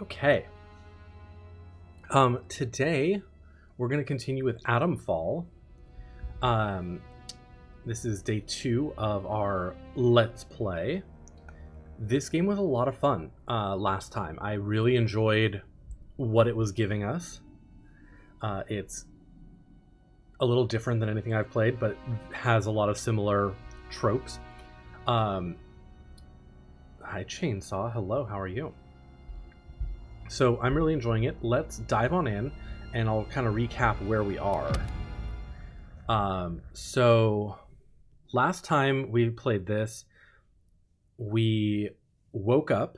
Okay. Today we're going to continue with Atomfall. Um, this is day 2 of our Let's Play. This game was a lot of fun last time. I really enjoyed what it was giving us. It's a little different than anything I've played, but has a lot of similar tropes. Hi, Chainsaw. Hello, how are you? So I'm really enjoying it. Let's dive on in, and I'll kind of recap where we are. So last time we played this, we woke up.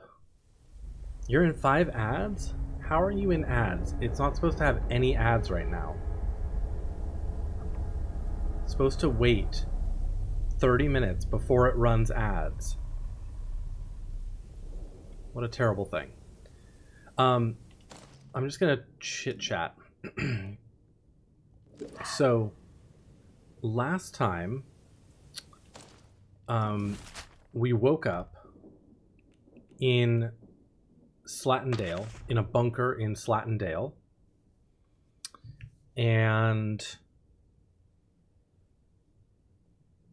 You're in 5 ads? How are you in ads? It's not supposed to have any ads right now. It's supposed to wait 30 minutes before it runs ads. What a terrible thing. I'm just gonna chit chat. So last time we woke up in Slattendale, in a bunker in Slattendale, and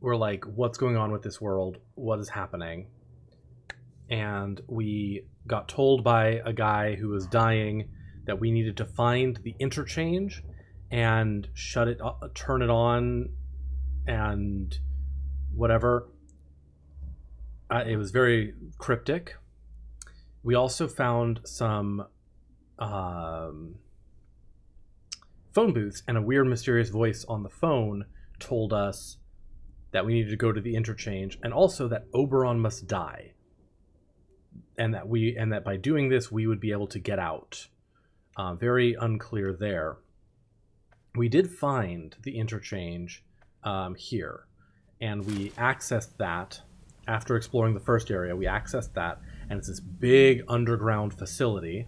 we're like, what's going on with this world? What is happening? And we got told by a guy who was dying that we needed to find the interchange and shut it, turn it on, and whatever. It was very cryptic. We also found some phone booths, and a weird, mysterious voice on the phone told us that we needed to go to the interchange, and also that Oberon must die. And that by doing this we would be able to get out. Very unclear there. We did find the interchange here, and we accessed that after exploring the first area. We accessed that, and it's this big underground facility.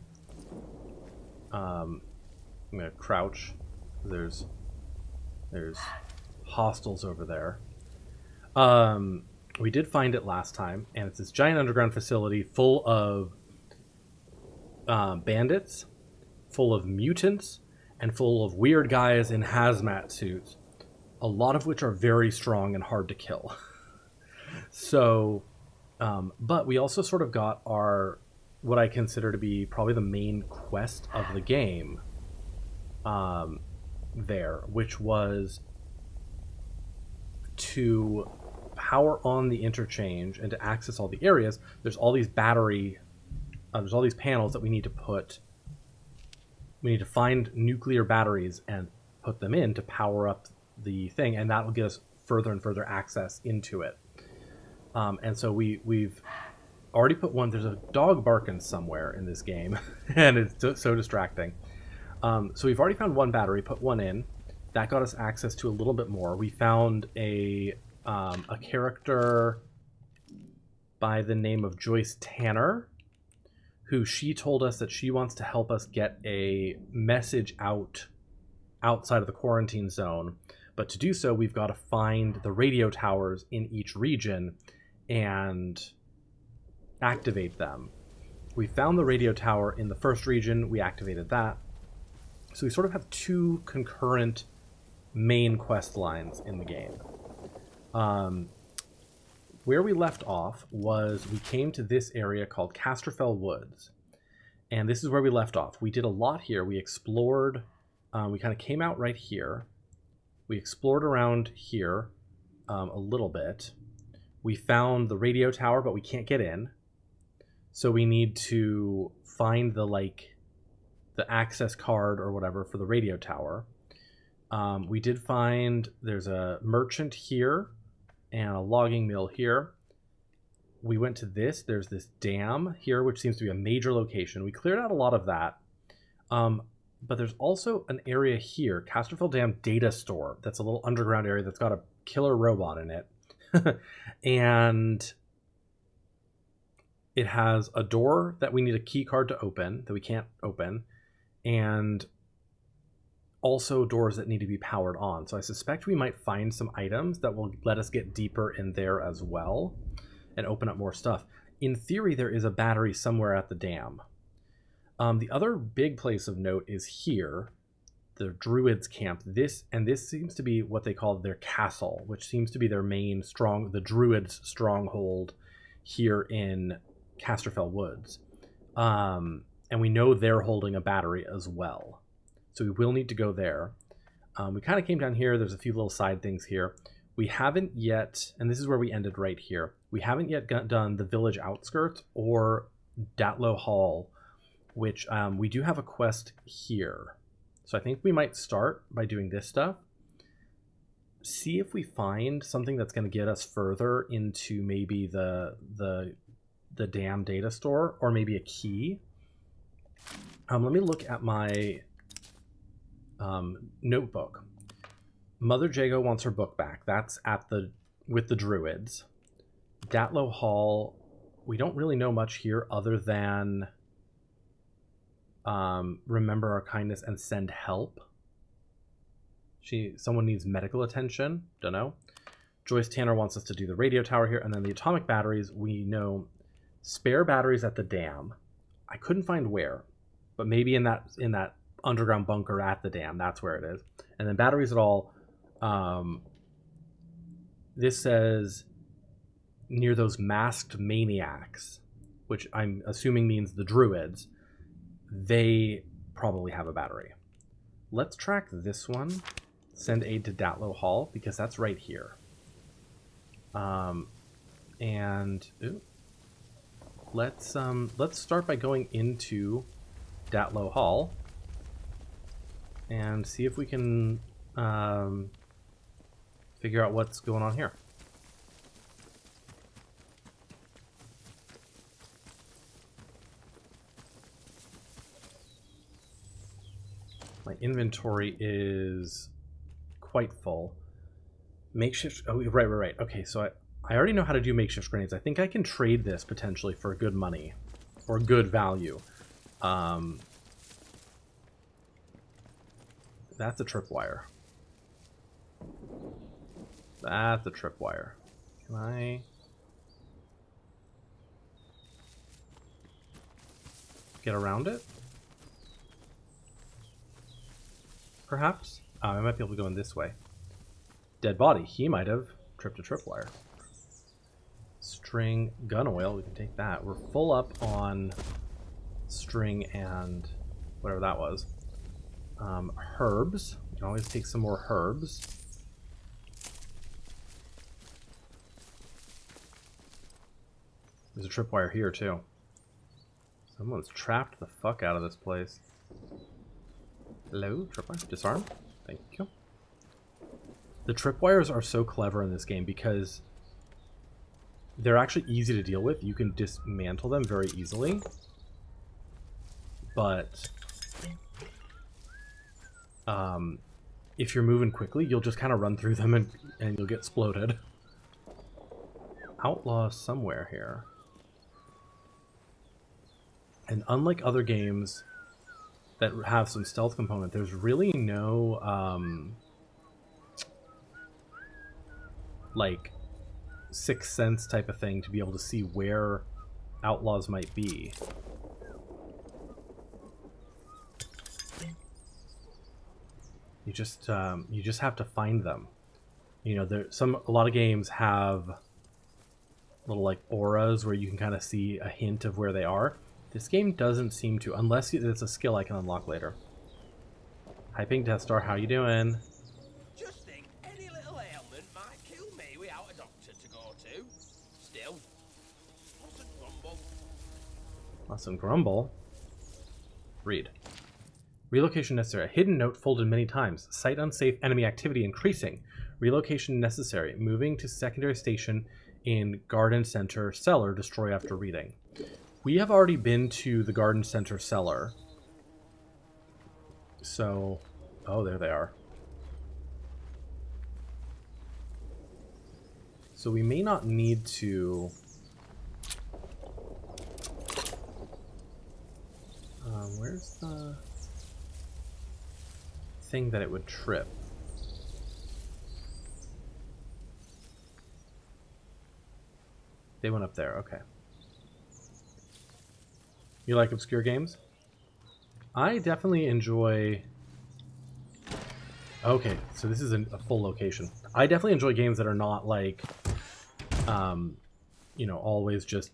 I'm gonna crouch. There's hostiles over there. We did find it last time, and it's this giant underground facility full of bandits, full of mutants, and full of weird guys in hazmat suits, a lot of which are very strong and hard to kill. So, but we also sort of got what I consider to be probably the main quest of the game there, which was to power on the interchange and to access all the areas. There's all these there's all these panels that we need to find nuclear batteries and put them in to power up the thing, and that will get us further and further access into it. And so we've already put one. There's a dog barking somewhere in this game, and it's so distracting. So we've already found one battery, put one in. That got us access to a little bit more. We found a character by the name of Joyce Tanner, who she told us that she wants to help us get a message outside of the quarantine zone. But to do so, we've got to find the radio towers in each region and activate them. We found the radio tower in the first region. We activated that. So we sort of have 2 concurrent main quest lines in the game. Where we left off was we came to this area called Casterfell Woods, and this is where we left off. We did a lot here. We explored. We kind of came out right here. We explored around here a little bit. We found the radio tower, but we can't get in, so we need to find the access card or whatever for the radio tower. We did find there's a merchant here and a logging mill here. We went to this. There's this dam here, which seems to be a major location. We cleared out a lot of that. But there's also an area here, Casterfell Dam Data Store, that's a little underground area that's got a killer robot in it. And it has a door that we need a key card to open, that we can't open, and also doors that need to be powered on. So I suspect we might find some items that will let us get deeper in there as well and open up more stuff. In theory, there is a battery somewhere at the dam. The other big place of note is here, the Druids camp. This seems to be what they call their castle, which seems to be their main the Druids' stronghold here in Casterfell Woods. And we know they're holding a battery as well, so we will need to go there. We kind of came down here. There's a few little side things here. We haven't yet, and this is where we ended right here. We haven't yet done the village outskirts or Datlow Hall, which we do have a quest here. So I think we might start by doing this stuff. See if we find something that's going to get us further into maybe the dam data store, or maybe a key. Let me look at my notebook. Mother Jago wants her book back. That's with the Druids. Datlow Hall, we don't really know much here other than remember our kindness and send help. Someone needs medical attention. Don't know. Joyce Tanner wants us to do the radio tower here, and then the atomic batteries. We know spare batteries at the dam. I couldn't find where, but maybe in that underground bunker at the dam. That's where it is. And then batteries at all. This says near those masked maniacs, which I'm assuming means the Druids. They probably have a battery. Let's track this one. Send aid to Datlow Hall, because that's right here. Let's start by going into Datlow Hall and see if we can figure out what's going on here. My inventory is quite full. Makeshift. Oh, right. Okay, so I already know how to do makeshift grenades. I think I can trade this potentially for good money or good value. That's a tripwire. That's a tripwire. Can I get around it? Perhaps? I might be able to go in this way. Dead body. He might have tripped a tripwire. String, gun oil. We can take that. We're full up on string and whatever that was. Herbs. We can always take some more herbs. There's a tripwire here too. Someone's trapped the fuck out of this place. Hello, tripwire. Disarm. Thank you. The tripwires are so clever in this game because they're actually easy to deal with. You can dismantle them very easily. But if you're moving quickly, you'll just kind of run through them and you'll get exploded. Outlaw somewhere here. And unlike other games that have some stealth component, there's really no like Sixth Sense type of thing to be able to see where outlaws might be. You just have to find them. You know, a lot of games have little like auras where you can kind of see a hint of where they are. This game doesn't seem to, unless it's a skill I can unlock later. Hi Pink Death Star, how you doing? Just think, any little ailment might kill me without a doctor to go to. Still, mustn't grumble. Mustn't grumble? Read. Relocation necessary. A hidden note folded many times. Site unsafe enemy activity increasing. Relocation necessary. Moving to secondary station in Garden Center cellar. Destroy after reading. We have already been to the Garden Center cellar. So, oh, there they are. So we may not need to... where's the thing that it would trip? They went up there, okay. You like obscure games? I definitely enjoy... Okay, so this is a full location. I definitely enjoy games that are not like, you know, always just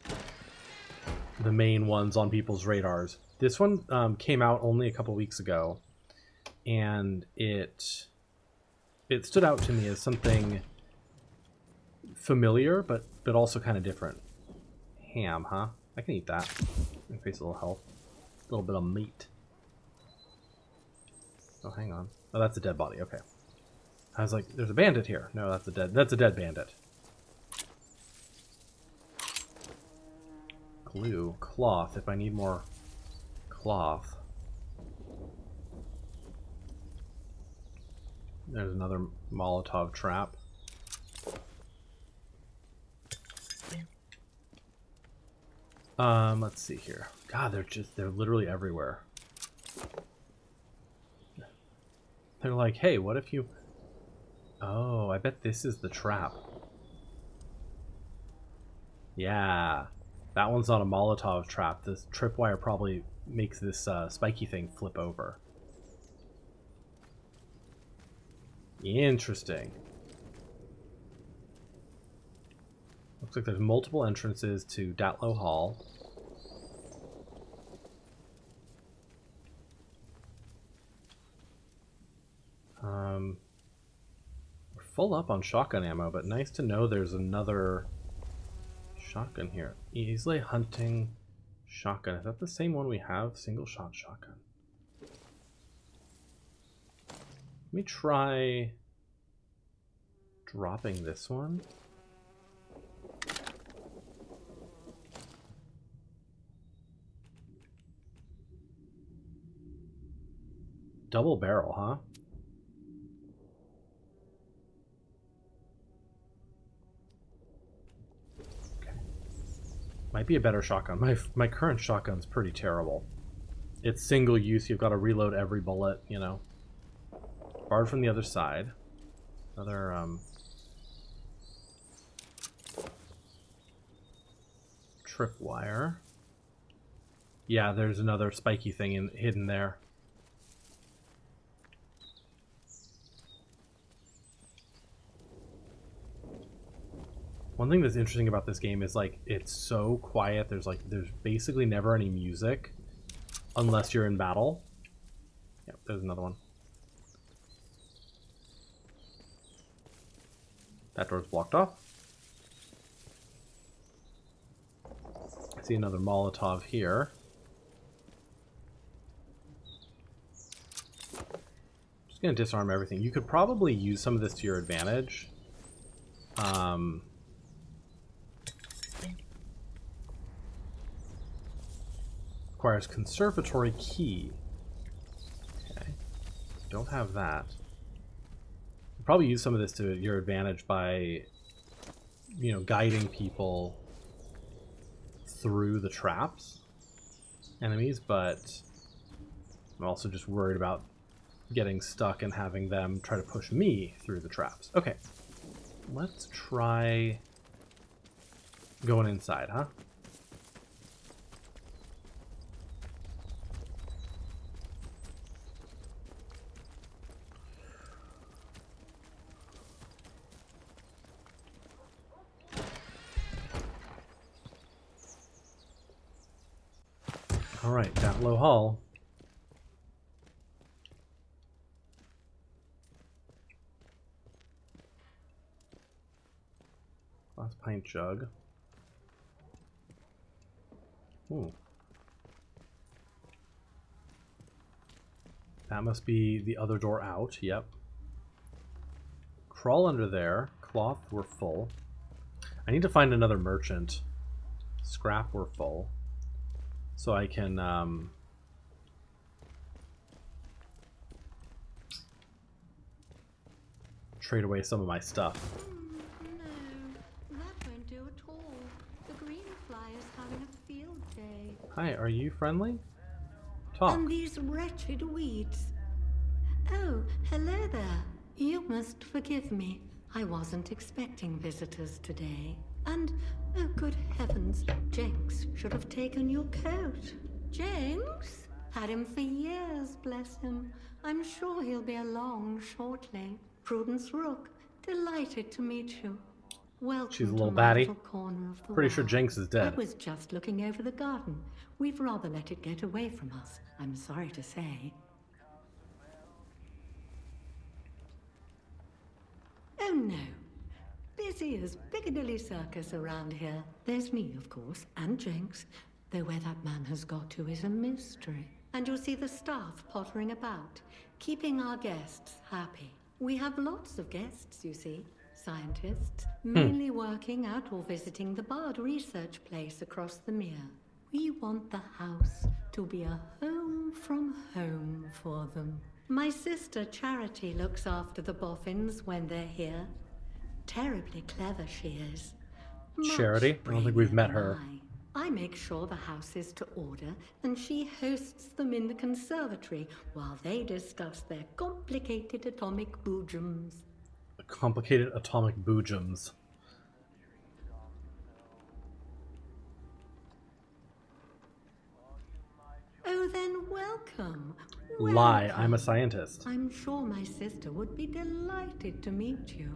the main ones on people's radars. This one came out only a couple weeks ago, and it stood out to me as something familiar, but also kind of different. Ham, huh? I can eat that. Increase a little health. A little bit of meat. Oh, hang on. Oh, that's a dead body. Okay. I was like, there's a bandit here. No, that's a dead bandit. Glue. Cloth. If I need more cloth. There's another Molotov trap. Let's see here. God, they're literally everywhere. They're like, hey, what if you... Oh, I bet this is the trap. Yeah. That one's not a Molotov trap. This tripwire probably makes this spiky thing flip over. Interesting. Looks like there's multiple entrances to Datlow Hall. We're full up on shotgun ammo, but nice to know there's another shotgun here. Easily hunting shotgun. Is that the same one we have? Single shot shotgun. Let me try dropping this one. Double barrel, huh? Okay. Might be a better shotgun. My current shotgun's pretty terrible. It's single use. You've got to reload every bullet, you know. Barred from the other side. Another, tripwire. Yeah, there's another spiky thing hidden there. One thing that's interesting about this game is like it's so quiet. There's basically never any music unless you're in battle. Yep, there's another one. That door's blocked off. I see another Molotov here. Just gonna disarm everything. You could probably use some of this to your advantage. Requires conservatory key. Okay. Don't have that. You probably use some of this to your advantage by, you know, guiding people through the traps, enemies, but I'm also just worried about getting stuck and having them try to push me through the traps. Okay. Let's try going inside, huh? Alright, Datlow Hall. Glass pint jug. Ooh. That must be the other door out, yep. Crawl under there. Cloth, we're full. I need to find another merchant. Scrap, we're full. So I can, trade away some of my stuff. No, that won't do at all. The green fly is having a field day. Hi, are you friendly? Talk. And these wretched weeds. Oh, hello there. You must forgive me. I wasn't expecting visitors today. And, oh good heavens, Jenks should have taken your coat. Jenks? Had him for years, bless him. I'm sure he'll be along shortly. Prudence Rook, delighted to meet you. Welcome She's a little to my batty. little corner of the Pretty sure world. Jinx is dead. I was just looking over the garden. We've rather let it get away from us, I'm sorry to say. Oh no. Busy as Piccadilly Circus around here. There's me, of course, and Jinx, though where that man has got to is a mystery. And you'll see the staff pottering about, keeping our guests happy. We have lots of guests, you see. Scientists, mainly working out or visiting the Bard research place across the mere. We want the house to be a home from home for them. My sister Charity looks after the boffins when they're here. Terribly clever she is. Charity? I don't think we've met her. I make sure the house is to order, and she hosts them in the conservatory while they discuss their complicated atomic boojums. Complicated atomic boojums. Oh, then welcome. Lie, Welcome. I'm a scientist. I'm sure my sister would be delighted to meet you.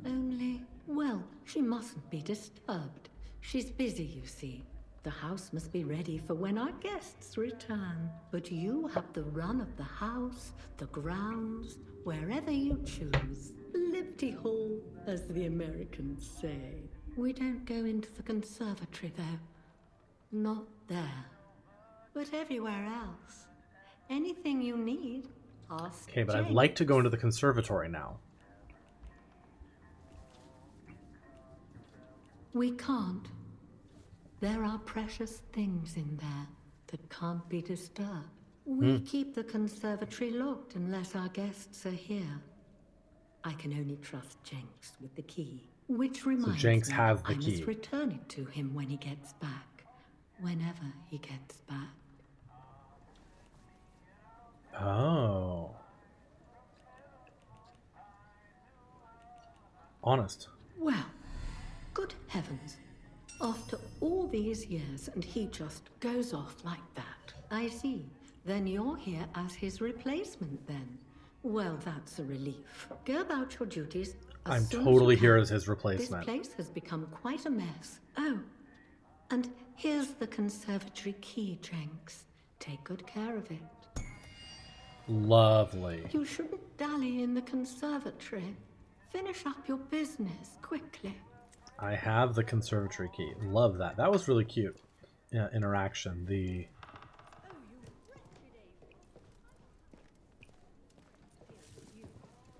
Only, well, she mustn't be disturbed. She's busy, you see. The house must be ready for when our guests return. But you have the run of the house, the grounds, wherever you choose. Liberty Hall, as the Americans say. We don't go into the conservatory, though. Not there. But everywhere else. Anything you need, ask Okay, but Jane. I'd like to go into the conservatory now. We can't. There are precious things in there that can't be disturbed. We keep the conservatory locked unless our guests are here. I can only trust Jinx with the key. Which reminds Jinx me, has the I key. must return it to him when he gets back. Whenever he gets back. Oh. Honest. Well, good heavens. After all these years and he just goes off like that. I see. Then you're here as his replacement then. Well, that's a relief. Go about your duties as I'm soon totally as you here can. as his replacement. This place has become quite a mess. Oh, and here's the conservatory key, Jinx. Take good care of it. Lovely. You shouldn't dally in the conservatory. Finish up your business quickly. I have the conservatory key. Love that. That was really cute. Interaction. The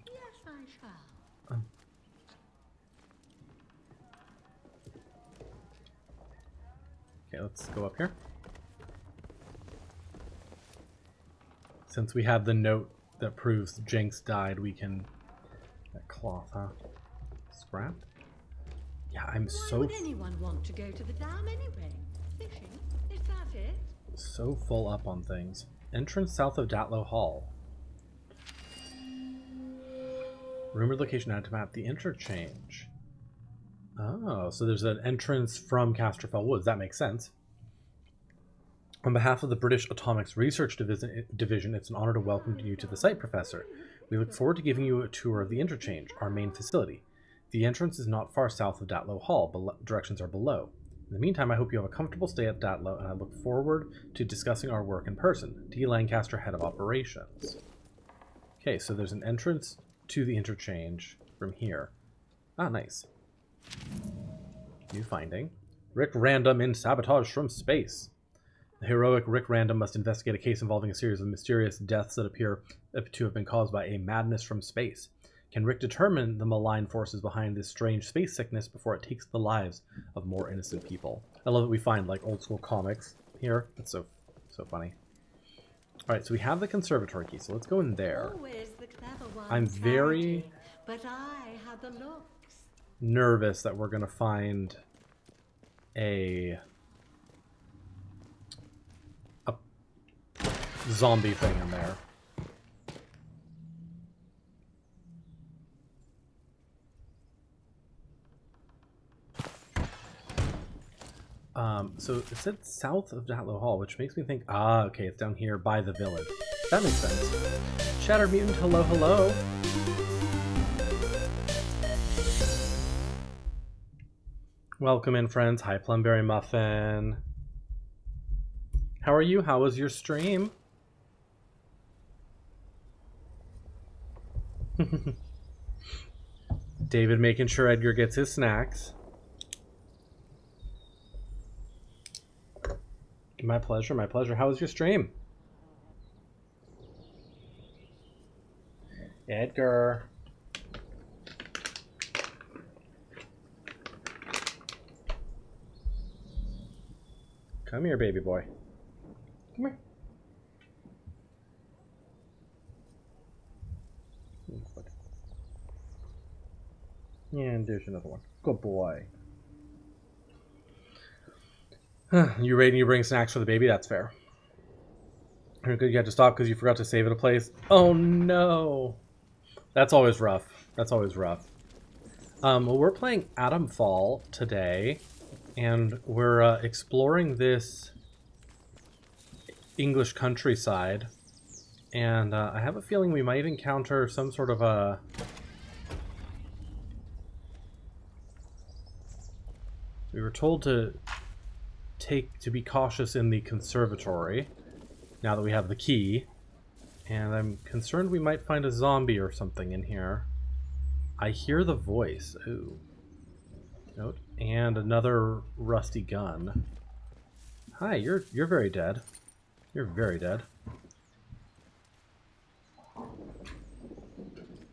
Yes, I shall. Okay, let's go up here. Since we have the note that proves Jinx died, we can... That cloth, huh? Scrapped? Yeah, I'm Why would anyone want to go to the dam anyway? Fishing? Is that it? so full up on things. Entrance south of Datlow Hall. Rumored location added to map. The interchange. Oh, so there's an entrance from Casterfell Woods. That makes sense. On behalf of the British Atomics Research Division, it's an honor to welcome you to the site, Professor. We look forward to giving you a tour of the interchange, our main facility. The entrance is not far south of Datlow Hall. Directions are below. In the meantime, I hope you have a comfortable stay at Datlow, and I look forward to discussing our work in person. D. Lancaster, Head of Operations. Okay, so there's an entrance to the interchange from here. Ah, nice. New finding. Rick Random in sabotage from space. The heroic Rick Random must investigate a case involving a series of mysterious deaths that appear to have been caused by a madness from space. Can Rick determine the malign forces behind this strange space sickness before it takes the lives of more innocent people? I love that we find like old school comics here. That's so funny. All right, so we have the conservatory key, so let's go in there. Always the clever one, I'm very Charity, but I had the looks. nervous that we're gonna find a zombie thing in there. So it said south of Datlow Hall, which makes me think, ah, okay, it's down here by the village. That makes sense. Shattered Mutant, hello, hello. Welcome in, friends. Hi, Plumberry Muffin. How are you? How was your stream? David making sure Edgar gets his snacks. My pleasure, my pleasure. How was your stream? Edgar. Come here, baby boy. Come here. Yeah, and there's another one. Good boy. You raid and you bring snacks for the baby? That's fair. You had to stop because you forgot to save at a place. Oh no! That's always rough. That's always rough. Well, we're playing Atomfall today, and we're exploring this English countryside. And I have a feeling we might encounter some sort of a... We were told to be cautious in the conservatory, now that we have the key. And I'm concerned we might find a zombie or something in here. I hear the voice. Ooh. Note. And another rusty gun. Hi, you're very dead. You're very dead.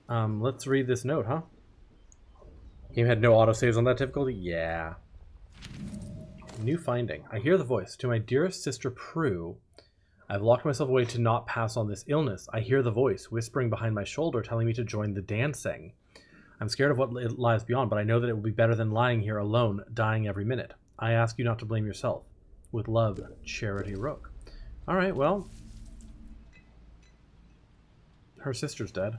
Let's read this note, huh? Game had no autosaves on that difficulty? Yeah. New finding. I hear the voice. To my dearest sister Prue, I've locked myself away to not pass on this illness. I hear the voice whispering behind my shoulder telling me to join the dancing. I'm scared of what lies beyond, but I know that it will be better than lying here alone, dying every minute. I ask you not to blame yourself. With love, Charity Rook. Alright, well. Her sister's dead.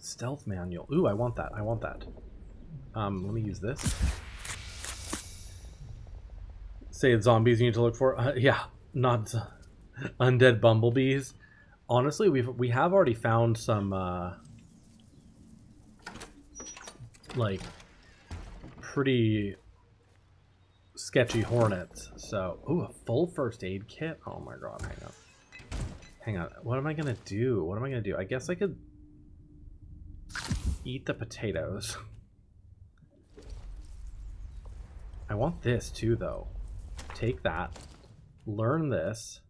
Stealth manual. Ooh, I want that. I want that. Let me use this. Say it's zombies you need to look for. Yeah, not undead bumblebees. Honestly, we have already found some like pretty sketchy hornets. So, ooh, a full first aid kit. Oh my god, hang on. What am I gonna do? What am I gonna do? I guess I could eat the potatoes. I want this too, though. Take that. Learn this.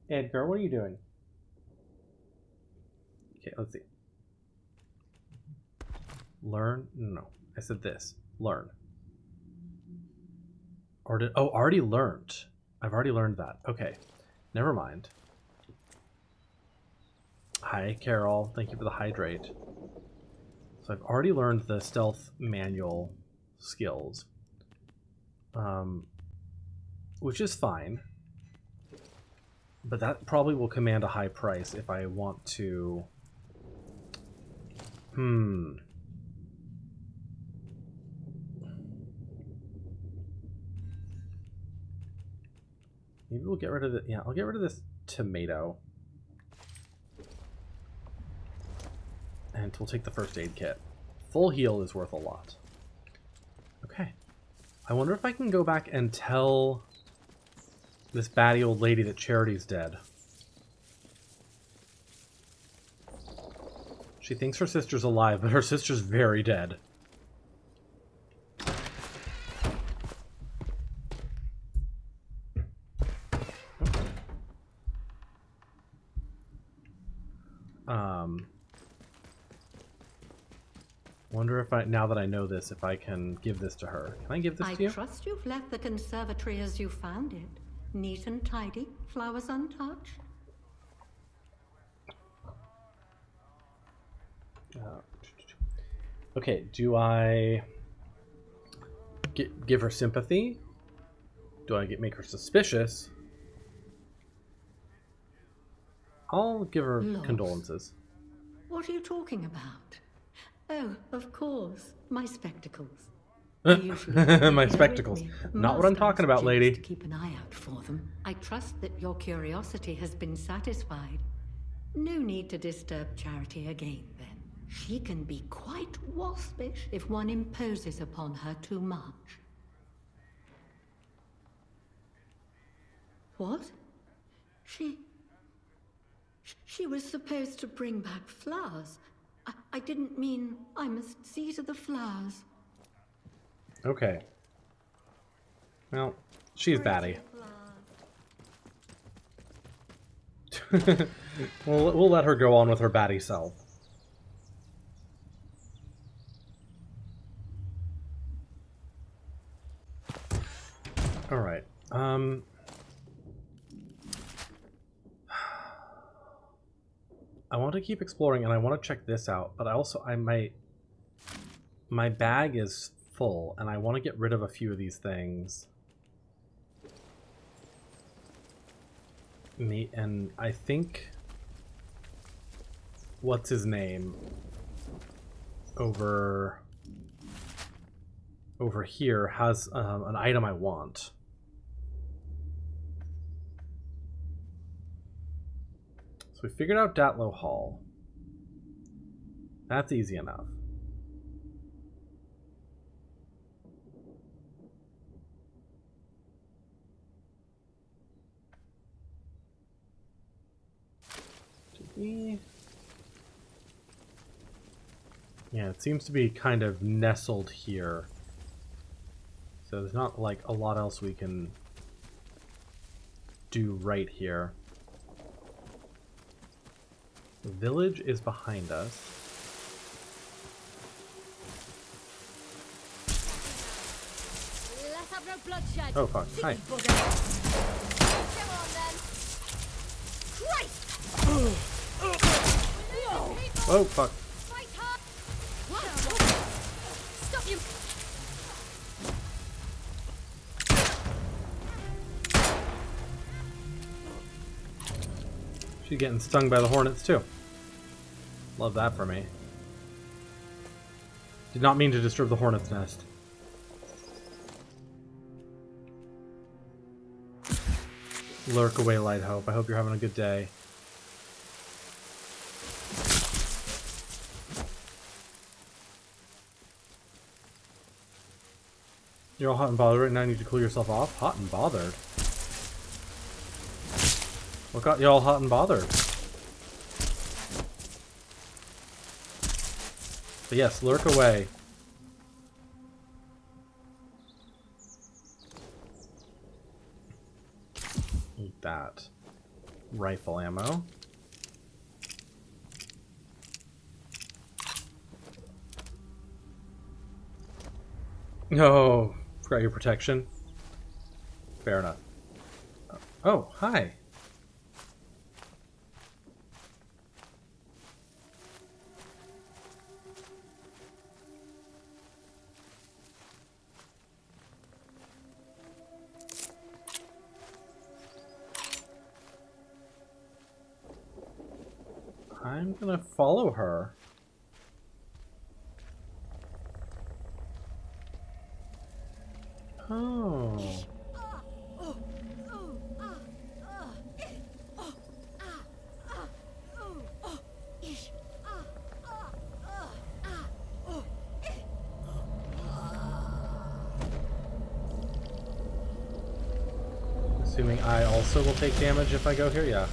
Edgar, what are you doing? Okay, let's see. Learn? No, I said this. Learn. Or did... Oh, already learned. I've already learned that. Okay, never mind. Hi, Carol. Thank you for the hydrate. So I've already learned the stealth manual skills, which is fine, but that probably will command a high price if I want to. Maybe we'll get rid of the... Yeah, I'll get rid of this tomato. And we'll take the first aid kit. Full heal is worth a lot. Okay. I wonder if I can go back and tell this batty old lady that Charity's dead. She thinks her sister's alive, but her sister's very dead. Wonder if now that I know this, if I can give this to her. Can I give this to you? I trust you've left the conservatory as you found it. Neat and tidy, flowers untouched. Okay, do I give her sympathy? Do I make her suspicious? I'll give her condolences. What are you talking about? Oh, of course. My spectacles. I usually take them My with spectacles. me. Not what I'm Must talking ask about, Jinx lady. to keep an eye out for them. I trust that your curiosity has been satisfied. No need to disturb Charity again, then. She can be quite waspish if one imposes upon her too much. What? She was supposed to bring back flowers. I didn't mean I must see to the flowers. Okay. Well, she's batty. We'll let her go on with her batty self. Alright. I want to keep exploring and I want to check this out, but my bag is full and I want to get rid of a few of these things. And I think what's his name over here has an item I want. So we figured out Datlow Hall. That's easy enough. Yeah, it seems to be kind of nestled here. So there's not like a lot else we can do right here. The village is behind us. Let's have no bloodshed. Oh fuck, hi. Oh fuck. Stop you! She's getting stung by the hornets too. Love that for me. Did not mean to disturb the hornet's nest. Lurk away, Light Hope. I hope you're having a good day. You're all hot and bothered right now. You need to cool yourself off. Hot and bothered? What got you all hot and bothered? But yes, lurk away. Need that. Rifle ammo. Oh, forgot your protection. Fair enough. Oh, hi. I'm gonna follow her. Oh. Assuming I also will take damage if I go here, yeah.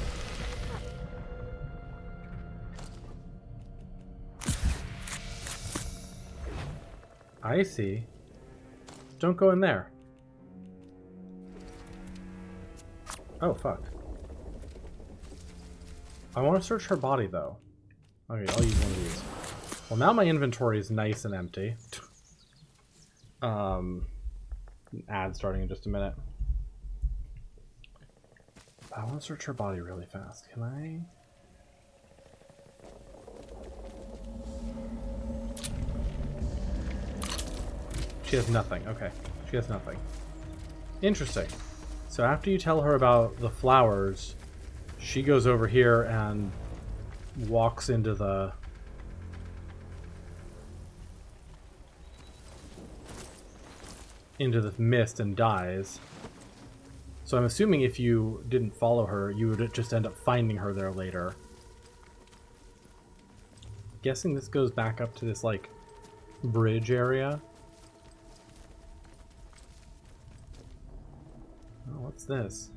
I see. Don't go in there. Oh, fuck. I want to search her body, though. Okay, I'll use one of these. Well, now my inventory is nice and empty. Ad starting in just a minute. I want to search her body really fast. Can I? She has nothing. Okay. She has nothing. Interesting. So after you tell her about the flowers, she goes over here and walks into the into the mist and dies. So I'm assuming if you didn't follow her, you would just end up finding her there later. Guessing this goes back up to this, like, bridge area. Oh, what's this?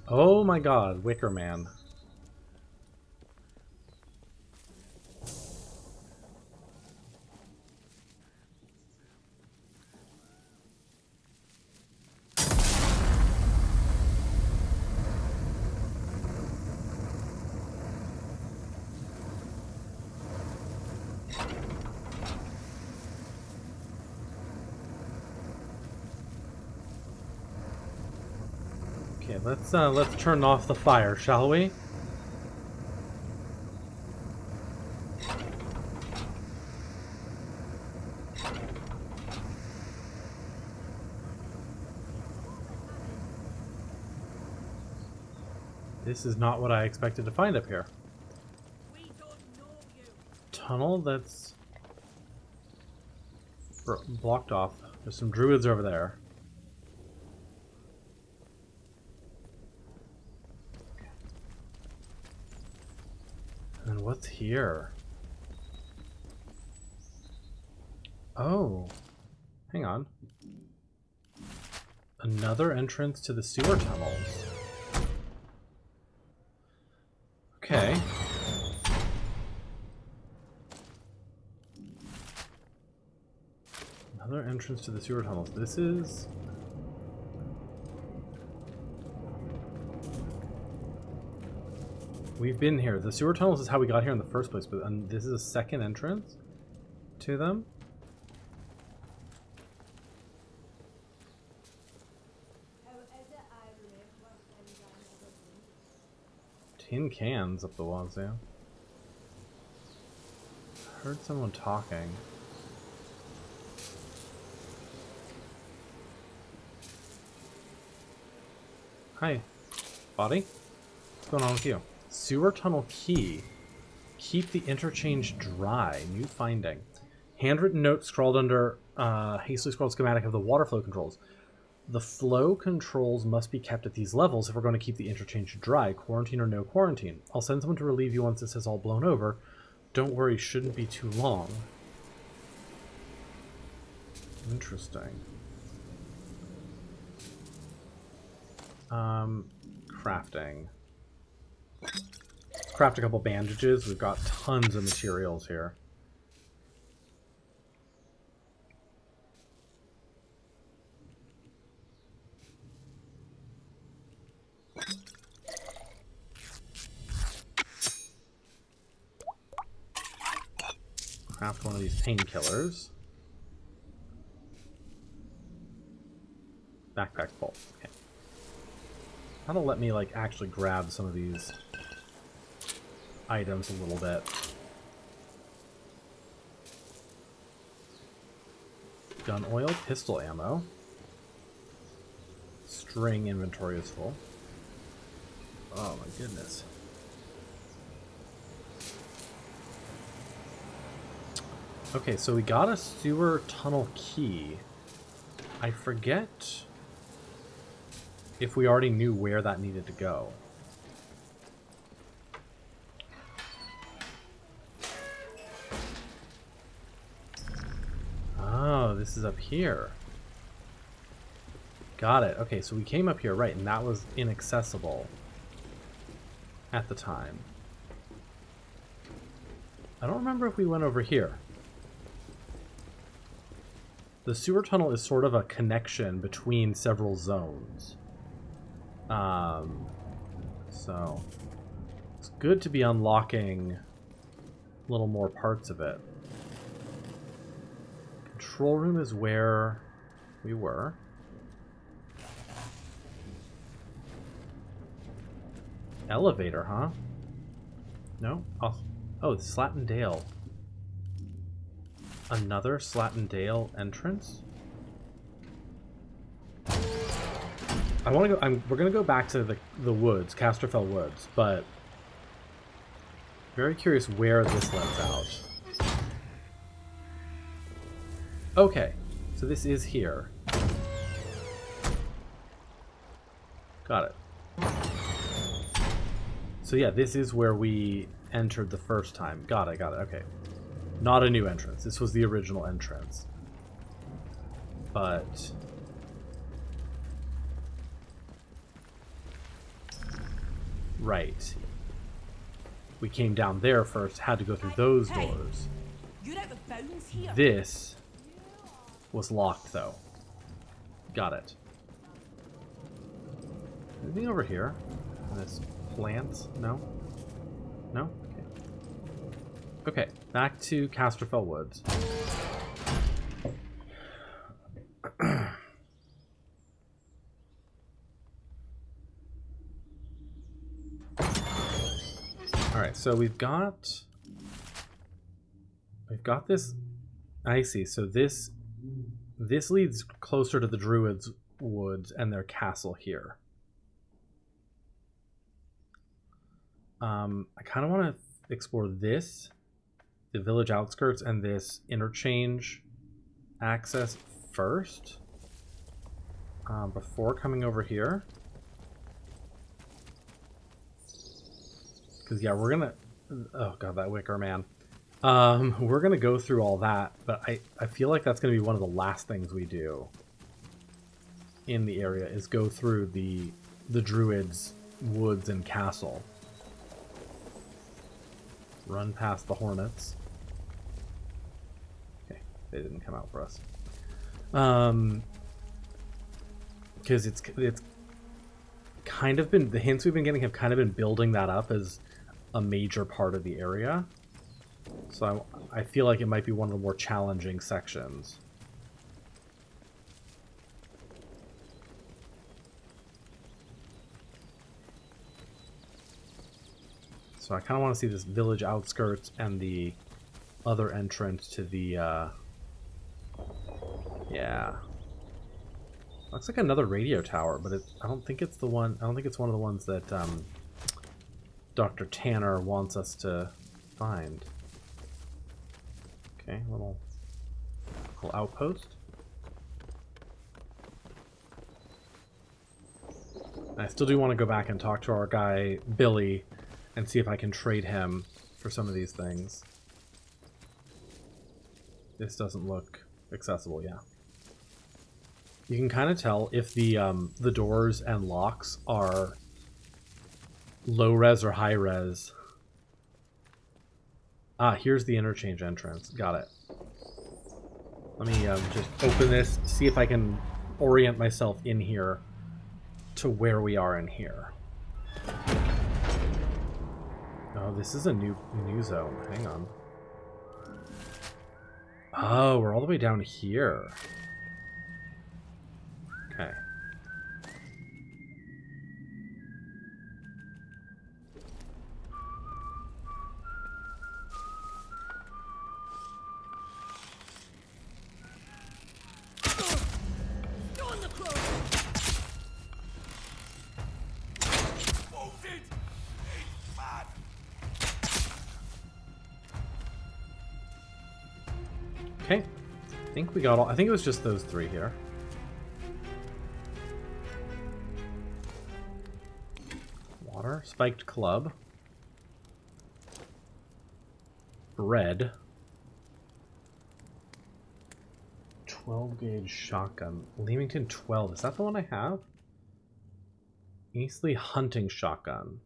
Oh my god, Wicker Man. Okay, let's turn off the fire, shall we? This is not what I expected to find up here. We don't know you. Tunnel that's blocked off. There's some druids over there. And what's here? Oh, hang on. Another entrance to the sewer tunnels. Okay. Another entrance to the sewer tunnels. This is... We've been here. The sewer tunnels is how we got here in the first place, but this is a second entrance to them? Tin cans up the wazoo. Heard someone talking. Hi, body? What's going on with you? Sewer tunnel key. Keep the interchange dry. New finding. Handwritten note scrawled under hastily scrawled schematic of the water flow controls. The flow controls must be kept at these levels if we're going to keep the interchange dry, quarantine or no quarantine. I'll send someone to relieve you once this has all blown over. Don't worry, shouldn't be too long. Interesting. Crafting. Let's craft a couple bandages. We've got tons of materials here. Craft one of these painkillers. Backpack bolt. Okay. That'll let me like actually grab some of these items a little bit. Gun oil, pistol ammo. String inventory is full. Oh my goodness. Okay, so we got a sewer tunnel key. I forget if we already knew where that needed to go. Oh, this is up here. Got it. Okay, so we came up here, right, and that was inaccessible at the time. I don't remember if we went over here. The sewer tunnel is sort of a connection between several zones. So it's good to be unlocking a little more parts of it. Control room is where we were. Elevator, huh? No? Oh, Slatin Dale. Another Slatin Dale entrance? I want to go. We're gonna go back to the woods, Casterfell Woods, but very curious where this lets out. Okay, So this is here. Got it. So yeah, this is where we entered the first time. Got it, okay. Not a new entrance. This was the original entrance. But... right. We came down there first, had to go through those doors. You're out of bounds here. This was locked, though. Got it. Anything over here? This plants? No? No? Okay. Okay, back to Casterfell Woods. Alright, so we've got this. I see. So this leads closer to the Druids' woods and their castle here. I kind of want to explore this, the village outskirts, and this interchange access first, before coming over here. Because, yeah, we're going to... oh, God, that Wicker Man. We're going to go through all that, but I feel like that's going to be one of the last things we do in the area, is go through the Druids' woods and castle. Run past the Hornets. Okay, they didn't come out for us. Because it's kind of been... the hints we've been getting have kind of been building that up as a major part of the area. So I feel like it might be one of the more challenging sections. So I kind of want to see this village outskirts and the other entrance to the, yeah. Looks like another radio tower, but I don't think it's the one, I don't think it's one of the ones that, Dr. Tanner wants us to find. Okay, little outpost. I still do want to go back and talk to our guy, Billy, and see if I can trade him for some of these things. This doesn't look accessible, yeah. You can kind of tell if the doors and locks are low res or high res. Ah, here's the interchange entrance. Got it. Let me just open this, see if I can orient myself in here to where we are in here. Oh, this is a new zone. Hang on. Oh, we're all the way down here. Okay. Okay, I think we got all. I think it was just those three here. Water, spiked club, bread, 12 gauge shotgun, Leamington 12. Is that the one I have? Eastleigh hunting shotgun.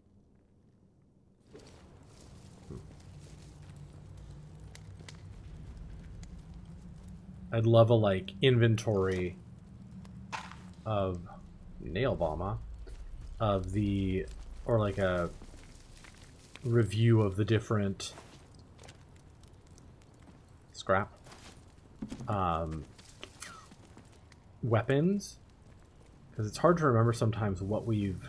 I'd love a, like, inventory of nail bomber of the, or like a review of the different scrap weapons, because it's hard to remember sometimes what we've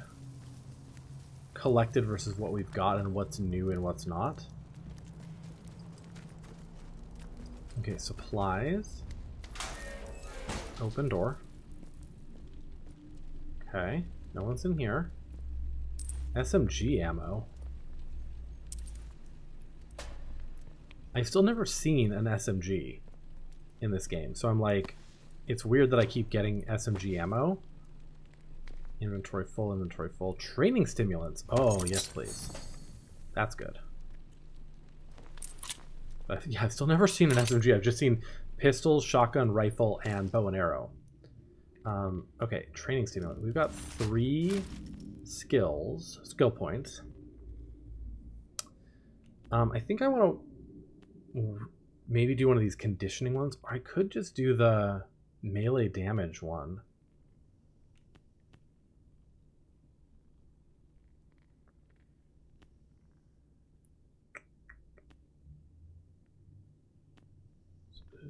collected versus what we've got and what's new and what's not. Okay, supplies. Open door. Okay, no one's in here. SMG ammo. I've still never seen an SMG in this game, so I'm like, It's weird that I keep getting SMG ammo. Inventory full, inventory full. Training stimulants. Oh, yes, please. That's good. But yeah, I've still never seen an SMG. I've just seen pistols, shotgun, rifle, and bow and arrow. Okay, training stimulant. We've got 3 skill points. I think I want to maybe do one of these conditioning ones, or I could just do the melee damage one.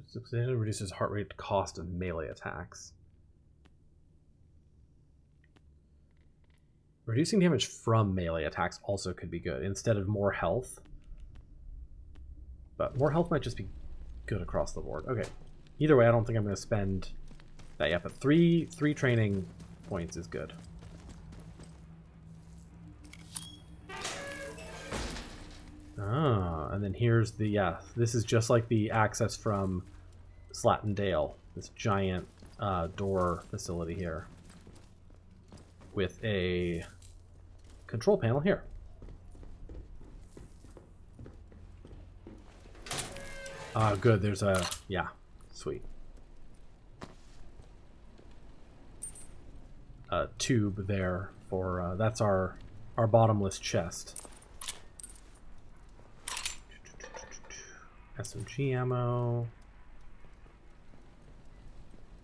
Substantially reduces heart rate cost of melee attacks. Reducing damage from melee attacks also could be good instead of more health. But more health might just be good across the board. Okay. Either way, I don't think I'm going to spend that yet, but three training points is good. Ah, and then here's the, yeah, this is just like the access from Slattendale, this giant door facility here with a control panel here. Good, there's a, yeah, sweet. A tube there for, that's our bottomless chest. SMG ammo.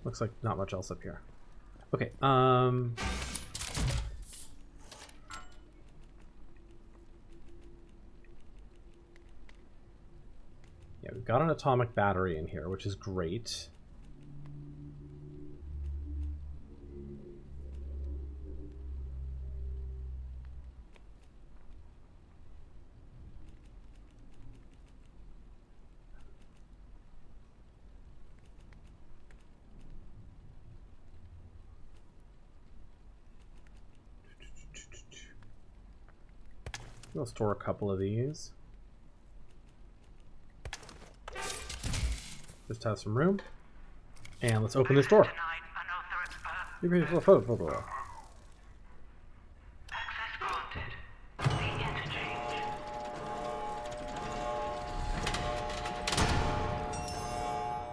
Looks like not much else up here. Okay, yeah, we've got an atomic battery in here, which is great. We'll store a couple of these. Just have some room. And let's open this door.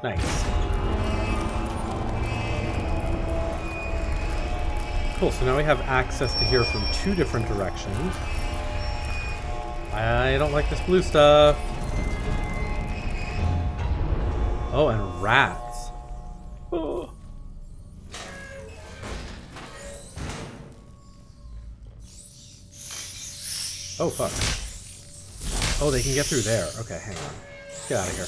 Nice. Cool, so now we have access to here from 2 different directions. I don't like this blue stuff. Oh, and rats. Oh. Oh, fuck. Oh, they can get through there. Okay, hang on. Get out of here.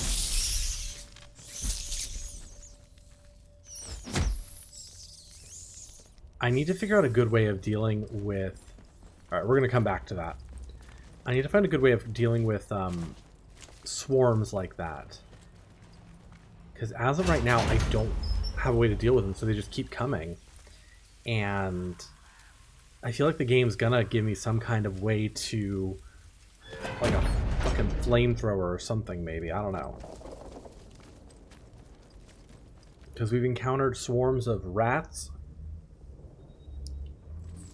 I need to figure out a good way of dealing with... Alright, we're going to come back to that. I need to find a good way of dealing with swarms like that. Because as of right now, I don't have a way to deal with them, so they just keep coming. And I feel like the game's gonna give me some kind of way to... like a fucking flamethrower or something, maybe. I don't know. Because we've encountered swarms of rats,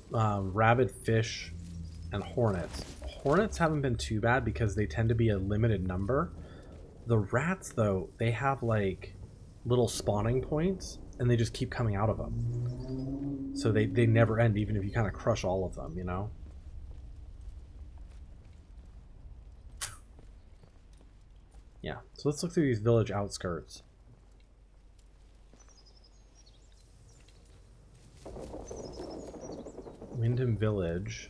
rabid fish, and hornets. Hornets haven't been too bad because they tend to be a limited number. The rats, though, they have like little spawning points and they just keep coming out of them. So they never end, even if you kind of crush all of them, you know? Yeah, so let's look through these village outskirts. Wyndham Village.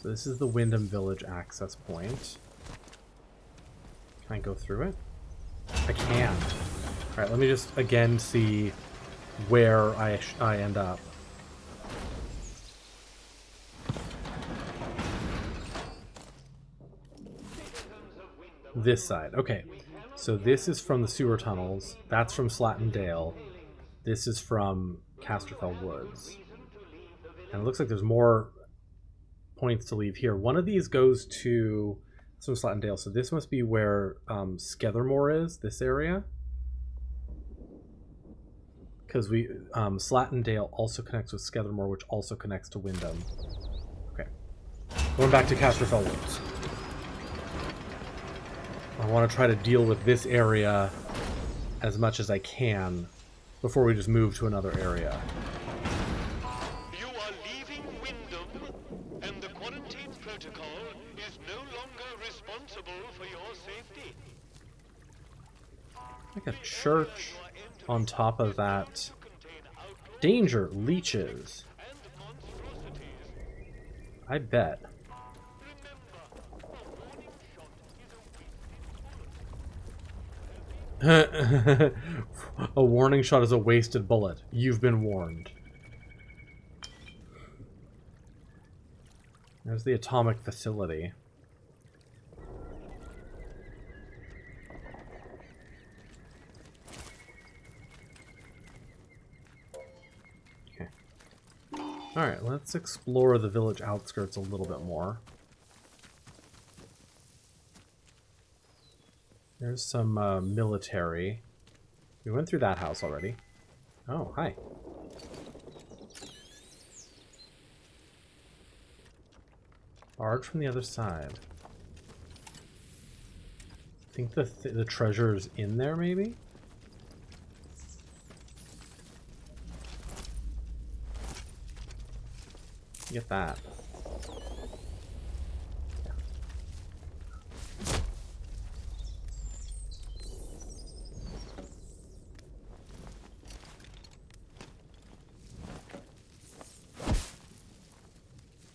So this is the Wyndham Village access point. Can I go through it? I can. Alright, let me just again see where I end up. This side. Okay. So this is from the sewer tunnels. That's from Slattendale. This is from Casterfell Woods. And it looks like there's more points to leave here. One of these goes to some Slattendale, so this must be where Skethermore is, this area. Because we Slatendale also connects with Skethermore, which also connects to Wyndham. Okay. Going back to Casterfell Woods. I want to try to deal with this area as much as I can before we just move to another area. You are leaving Wyndham, and the quarantine protocol is no longer responsible for your safety. Like a church on top of that. Danger, leeches. I bet. A warning shot is a wasted bullet. You've been warned. There's the atomic facility. Okay. Alright, let's explore the village outskirts a little bit more. There's some military. We went through that house already. Oh, hi. Barge from the other side. I think the treasure's in there, maybe? Get that.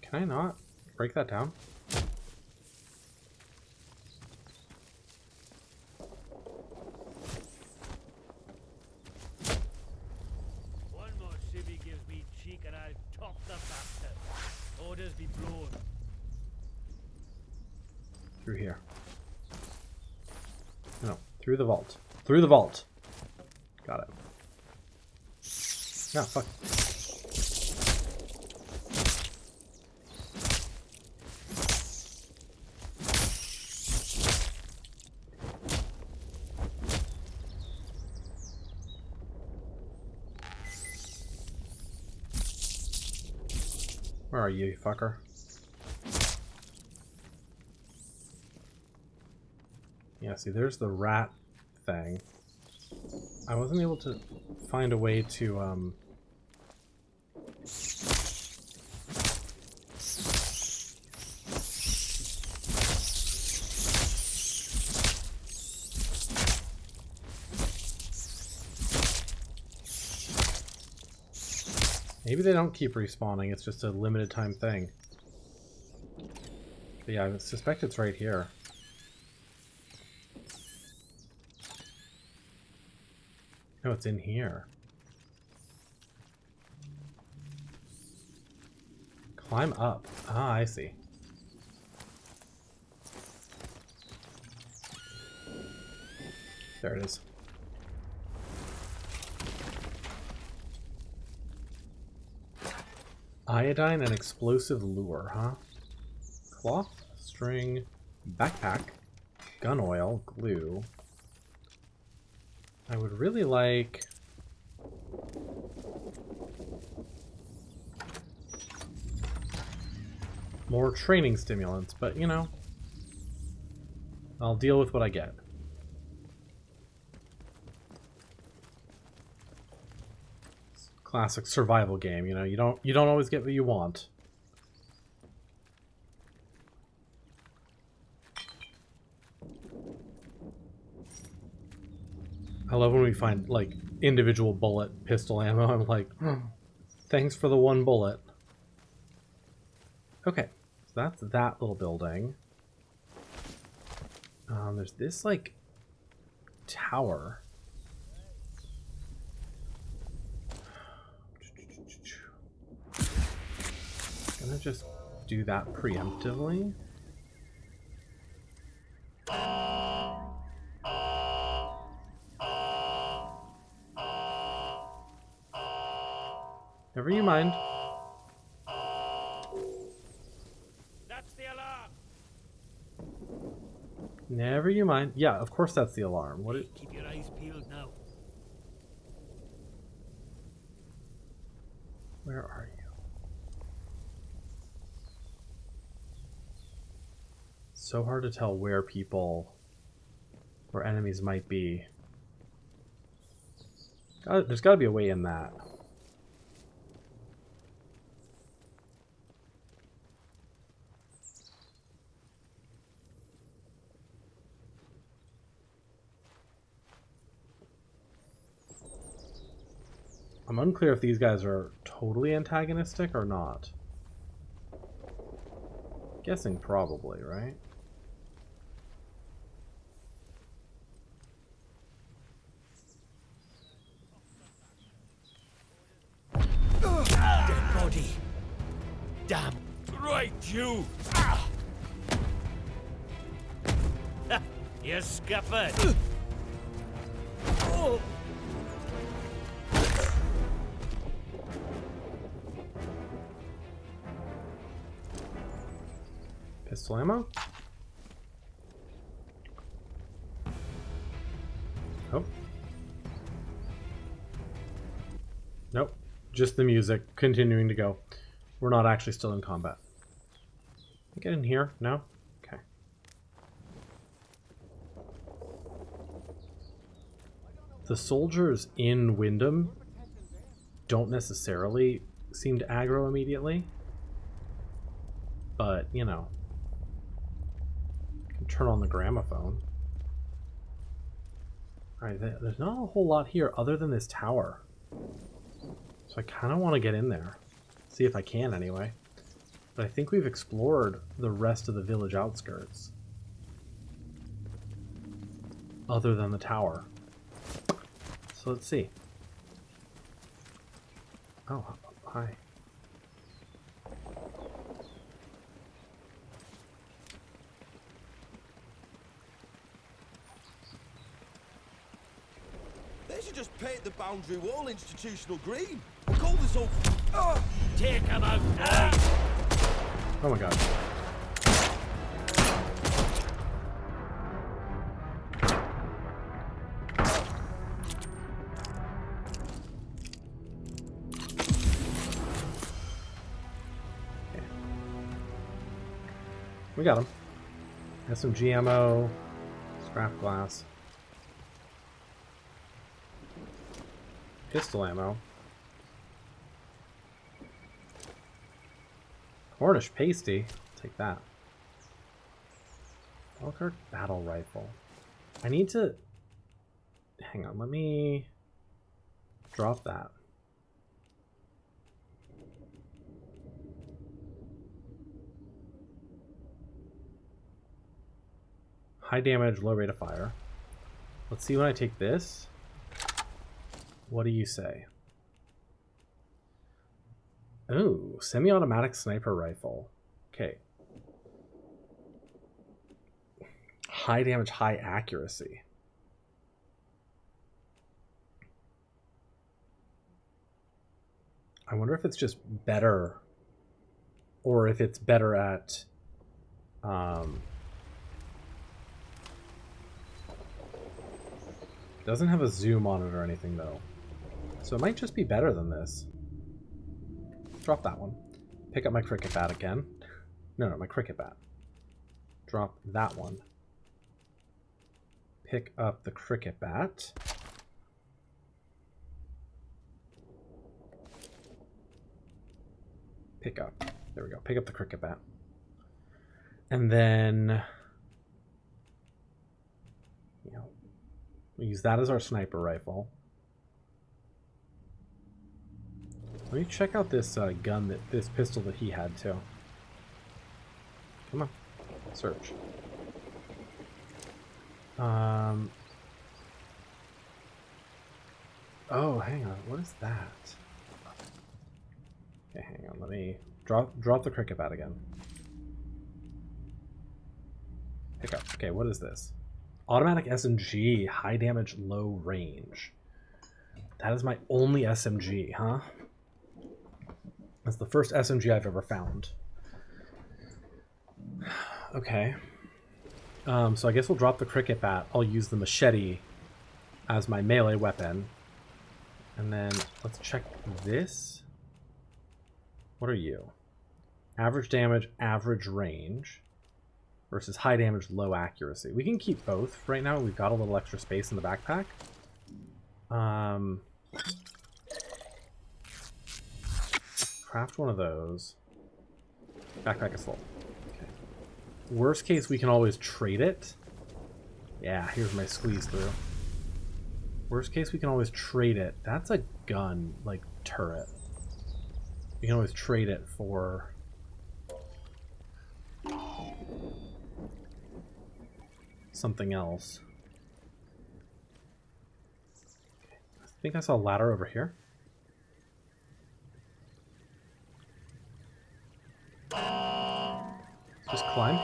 Can I not break that down? One more civvy gives me cheek and I'll top the bastard. Orders be blown. Through here. No, through the vault. Through the vault. Got it. Yeah, fuck. Where are you, fucker? Yeah, see, there's the rat thing. I wasn't able to find a way to, Maybe they don't keep respawning, it's just a limited time thing. But yeah, I suspect it's right here. No, it's in here. Climb up. Ah, I see. There it is. Iodine and explosive lure, huh? Cloth, string, backpack, gun oil, glue. I would really like... more training stimulants, but you know, I'll deal with what I get. Classic survival game, you know, you don't always get what you want. I love when we find like individual bullet pistol ammo. I'm like, thanks for the one bullet. Okay, so that's that little building. There's this like tower. Gonna just do that preemptively. Never you mind. That's the alarm. Never you mind. Yeah, of course that's the alarm. What? Keep your eyes peeled now. Where are you? So hard to tell where enemies might be. There's got to be a way in that. I'm unclear if these guys are totally antagonistic or not. Guessing probably, right? Dead body. Damn. Right, you. You're scuppered. Oh. Pistol ammo? Oh. Nope. Just the music continuing to go. We're not actually still in combat. Get in here? No? Okay. The soldiers in Wyndham don't necessarily seem to aggro immediately. But, you know. You can turn on the gramophone. Alright, there's not a whole lot here other than this tower. So I kind of want to get in there. See if I can anyway. But I think we've explored the rest of the village outskirts. Other than the tower. So let's see. Oh, hi. They should just paint the boundary wall institutional green. We'll call this all... Take him out now. Oh my god. Okay. We got him. SMG ammo, scrap glass, pistol ammo. Cornish pasty. Take that. Elkhart battle rifle. I need to... Hang on, let me drop that. High damage, low rate of fire. Let's see when I take this. What do you say? Ooh, semi-automatic sniper rifle. Okay. High damage, high accuracy. I wonder if it's just better, or if it's better at doesn't have a zoom on it or anything though. So it might just be better than this. Drop that one. Pick up my cricket bat again. No, my cricket bat. Drop that one. Pick up the cricket bat. Pick up. There we go. Pick up the cricket bat. And then... you know, we use that as our sniper rifle. Let me check out this gun, this pistol that he had too. Come on, search. Oh, hang on, what is that? Okay, hang on, let me drop the cricket bat again. Pick up. Okay, what is this? Automatic SMG, high damage, low range. That is my only SMG, huh? That's the first SMG I've ever found. Okay. So I guess we'll drop the cricket bat. I'll use the machete as my melee weapon. And then let's check this. What are you? Average damage, average range versus high damage, low accuracy. We can keep both right now. We've got a little extra space in the backpack. Craft one of those. Backpack is full. Okay. Worst case, we can always trade it. Yeah, here's my squeeze through. Worst case, we can always trade it. That's a gun, like, turret. We can always trade it for... something else. I think I saw a ladder over here. Just climb.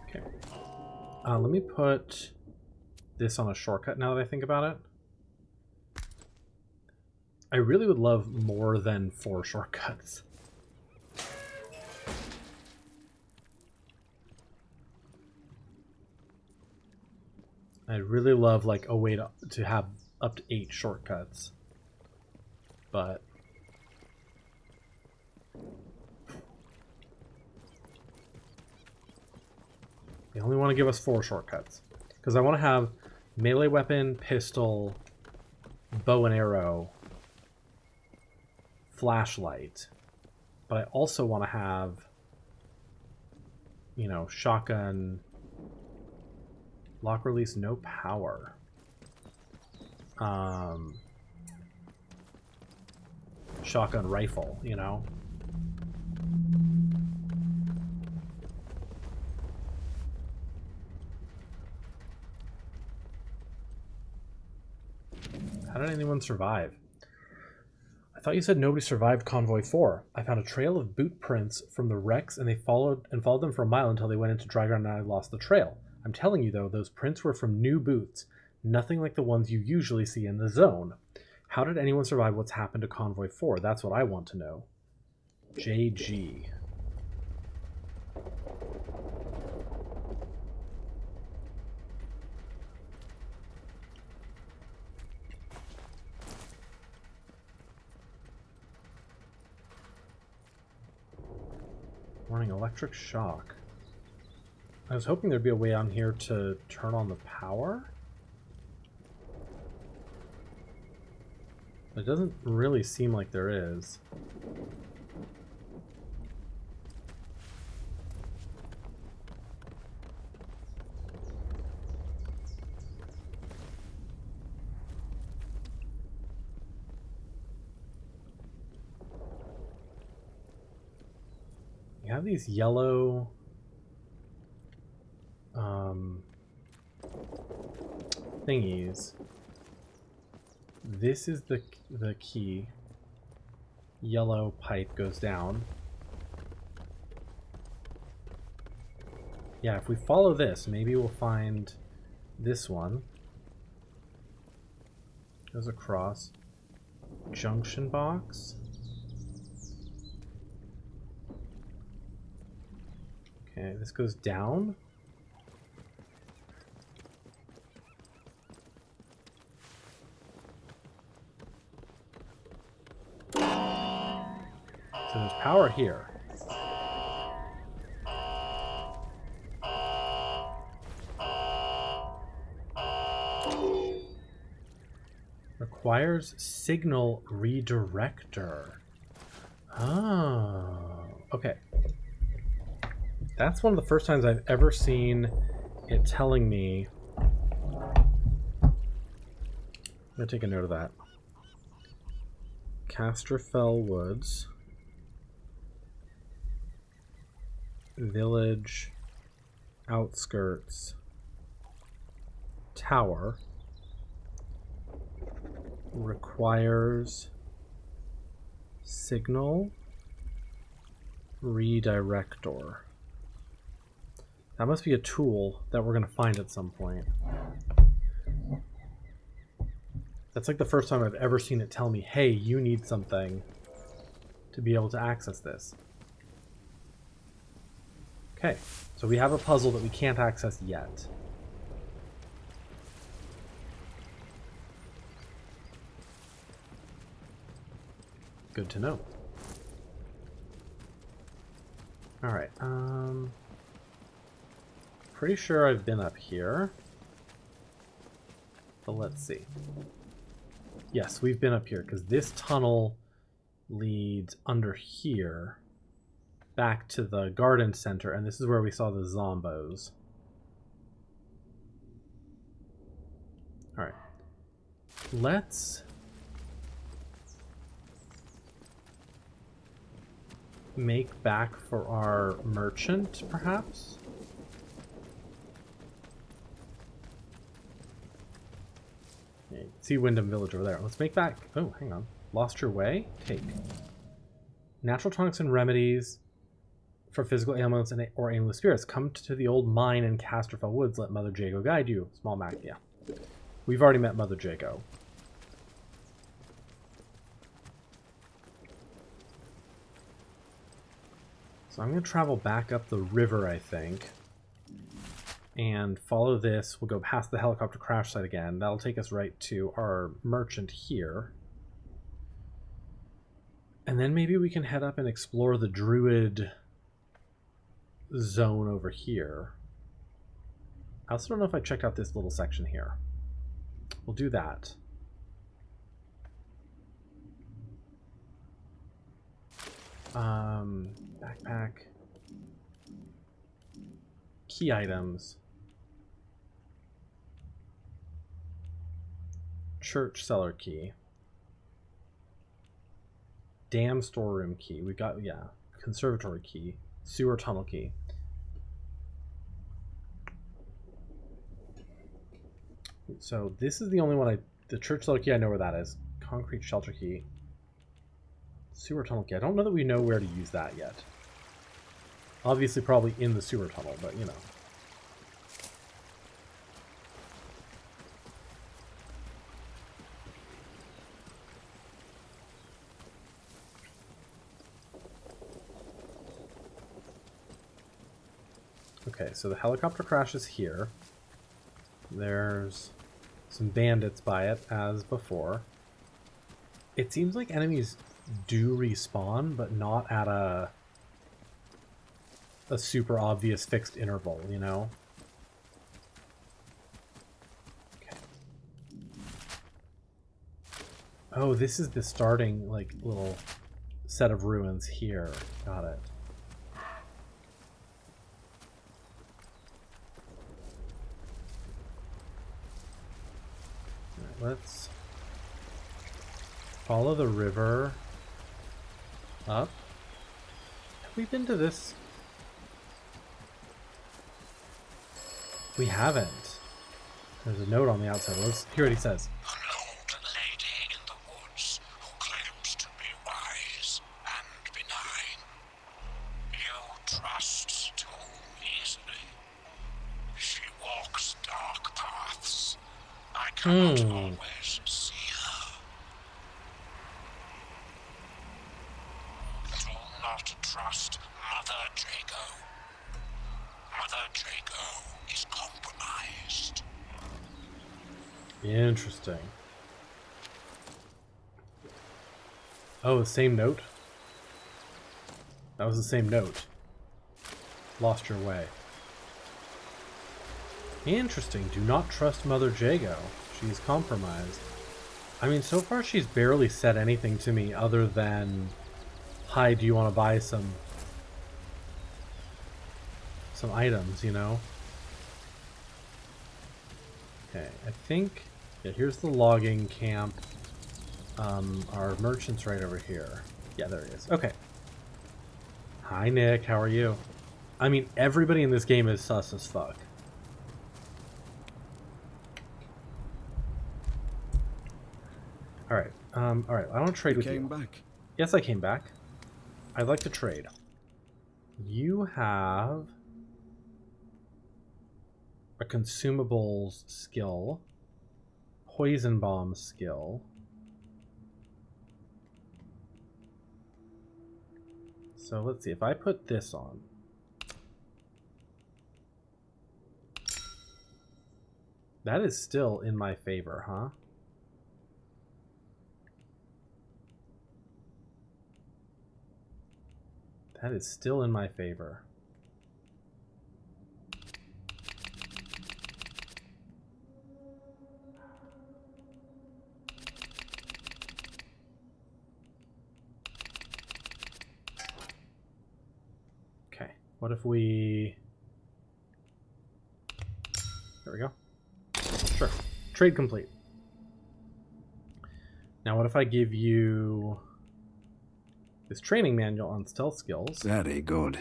Okay. Let me put this on a shortcut now that I think about it. I really would love more than 4 shortcuts. I'd really love like a way to have up to 8 shortcuts. But they only want to give us 4 shortcuts. Because I want to have melee weapon, pistol, bow and arrow, flashlight. But I also want to have, you know, shotgun, lock release, no power. Shotgun rifle, you know? How did anyone survive? I thought you said nobody survived Convoy 4. I found a trail of boot prints from the wrecks and they followed them for a mile until they went into dry ground and I lost the trail. I'm telling you though, those prints were from new boots. Nothing like the ones you usually see in the zone. How did anyone survive what's happened to Convoy 4? That's what I want to know. JG. Warning, electric shock. I was hoping there'd be a way on here to turn on the power. It doesn't really seem like there is. You have these yellow thingies. This is the key. Yellow pipe goes down. Yeah, if we follow this, maybe we'll find this one. Goes across. Junction box. Okay, this goes down. So there's power here. Requires signal redirector. Oh, okay. That's one of the first times I've ever seen it telling me. I'm gonna take a note of that. Casterfell Woods. Village. Outskirts. Tower. Requires signal redirector. That must be a tool that we're going to find at some point. That's like the first time I've ever seen it tell me, hey, you need something to be able to access this. Okay, so we have a puzzle that we can't access yet. Good to know. Alright, pretty sure I've been up here. But let's see. Yes, we've been up here, because this tunnel leads under here back to the garden center, and this is where we saw the zombos. Alright. Let's make back for our merchant, perhaps? Yeah, you can see Wyndham Village over there. Let's make back... Oh, hang on. Lost your way? Take. Natural tonics and remedies for physical ailments and or aimless spirits. Come to the old mine in Casterfell Woods. Let Mother Jago guide you. Small Mac, yeah. We've already met Mother Jago. So I'm going to travel back up the river, I think, and follow this. We'll go past the helicopter crash site again. That'll take us right to our merchant here. And then maybe we can head up and explore the druid zone over here. I also don't know if I checked out this little section here. We'll do that. Backpack. Key items. Church cellar key. Dam storeroom key. We got, yeah. Conservatory key. Sewer tunnel key. So this is the only one the church cellar key, I know where that is. Concrete shelter key. Sewer tunnel key. I don't know that we know where to use that yet. Obviously probably in the sewer tunnel, but you know. Okay, so the helicopter crash is here. There's some bandits by it, as before. It seems like enemies do respawn, but not at a super obvious fixed interval, you know? Okay. Oh, this is the starting, like, little set of ruins here. Got it. Let's follow the river up. Have we been to this? We haven't. There's a note on the outside. Let's hear what he says. An old lady in the woods who claims to be wise and benign. You trust too easily. She walks dark paths. I cannot always see her. Do not trust Mother Jago. Mother Jago is compromised. Interesting. Oh, the same note? That was the same note. Lost your way. Interesting. Do not trust Mother Jago. She is compromised. I mean, so far she's barely said anything to me other than, hi, do you want to buy some items, you know? Okay, I think, yeah, here's the logging camp. Our merchant's right over here. Yeah, there he is. Okay. Hi, Nick. How are you? I mean, everybody in this game is sus as fuck. Alright, alright, I want to trade with you. Came back. Yes, I came back. I'd like to trade. You have a consumables skill, poison bomb skill. So let's see, if I put this on. That is still in my favor, huh? That is still in my favor. Okay, what if we... There we go. Sure. Trade complete. Now what if I give you this training manual on stealth skills? Very good.